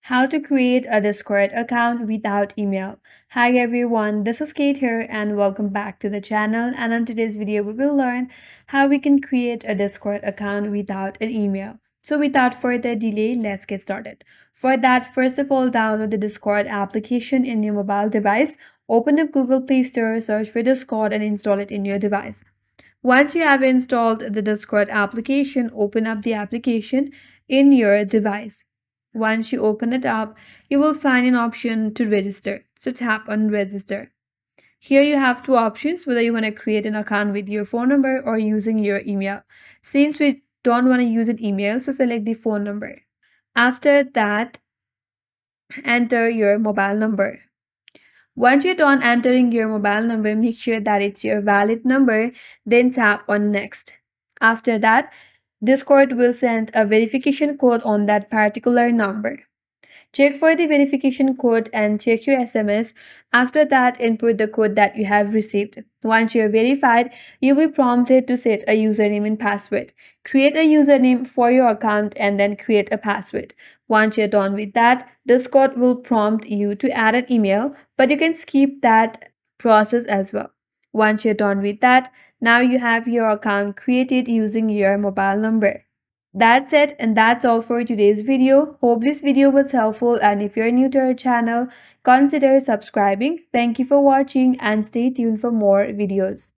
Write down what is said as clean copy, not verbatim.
How to create a Discord account without email. Hi everyone, this is Kate here and welcome back to the channel, and in today's video we will learn how we can create a Discord account without an email. So without further delay, let's get started. For that, first of all, download the Discord application in your mobile device. Open up Google Play Store, search for Discord and install it in your device. Once you have installed the Discord application, open up the application in your device. Once you open it up, you will find an option to register. So tap on register. Here you have two options, whether you want to create an account with your phone number or using your email. Since we don't want to use an email, so select the phone number. After that, enter your mobile number. Once you're done entering your mobile number, make sure that it's your valid number, then tap on next. After that, Discord will send a verification code on that particular number. Check for the verification code and check your SMS. After that, input the code that you have received. Once you're verified, you'll be prompted to set a username and password. Create a username for your account and then create a password. Once you're done with that, Discord will prompt you to add an email, but you can skip that process as well. Once you're done with that, now you have your account created using your mobile number. That's it, and that's all for today's video. Hope this video was helpful, and if you're new to our channel, consider subscribing. Thank you for watching and stay tuned for more videos.